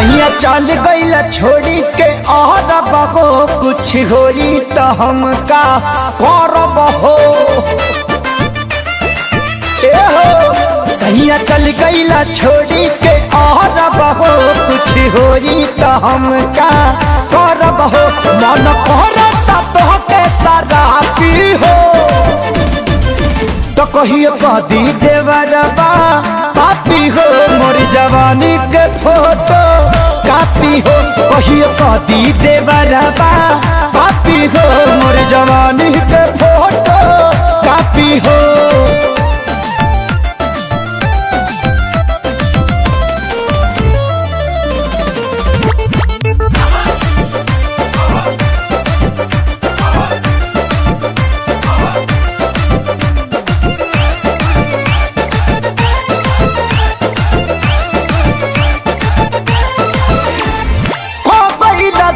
सैया चल गईल छोड़ी के और बहो कुछ होई तो हम का करब हो। सैया चल गईल छोड़ी के और बहो कुछ होई तो हम का करब हो। मन करता तो के सारा पी हो तो कहियो कदी देवरबा पापी हो। मोर जवानी के फोटो कापी हो कहियो कदी देवरबा पापी हो। मोर जवानी के फोटो कापी हो।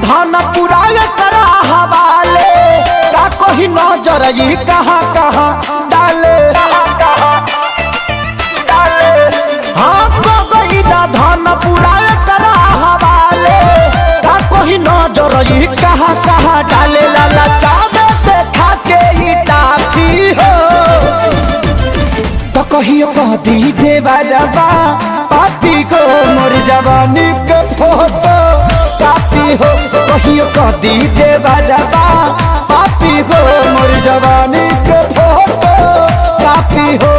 धन पुराय करा हवाले का कोई नजर ये कहाँ कहाँ डाले। हाँ कोई धन पुराय करा हवाले का कोई नजर ये कहाँ कहाँ डाले। लाला चावे देखा के ही टाफी हो तो कहियो कदी देवरबा पापी को। मोर जवानी के फोटो कापी हो कहियो कदी देवरबा पापी हो। मोर जवानी के फोटो कापी हो।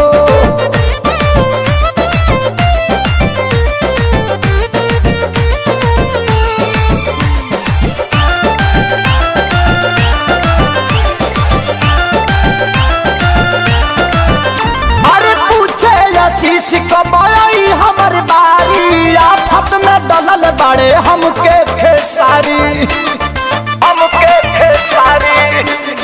अरे पूछे आशीष कब आई हमर बारी आफत में डलल बड़े हमके खेसारी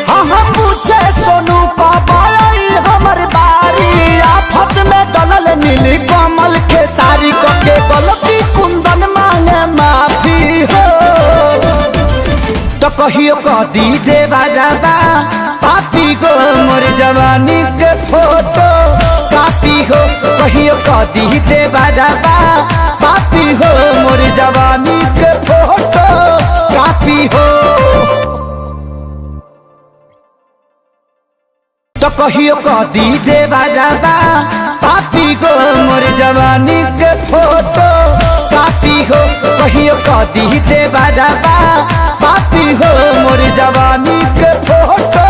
हाँ हाँ पूछे सोनू कब आई हमर बारी आफत में डलल नीली कमल खेसारी के गलती कुंदन मांगे माफी हो तो कहियो कदी देवरबा पापी को। मोर जवानी के फोटो कापी हो कहियो कदी देवरबा पापी हो। मोर जवानी के फोटो कापी हो तो कहियो कदी देवरबा पापी को। मोर जवानी के फोटो कापी हो कहियो कदी देवरबा पापी हो। मोर जवानी के फोटो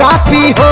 कापी हो।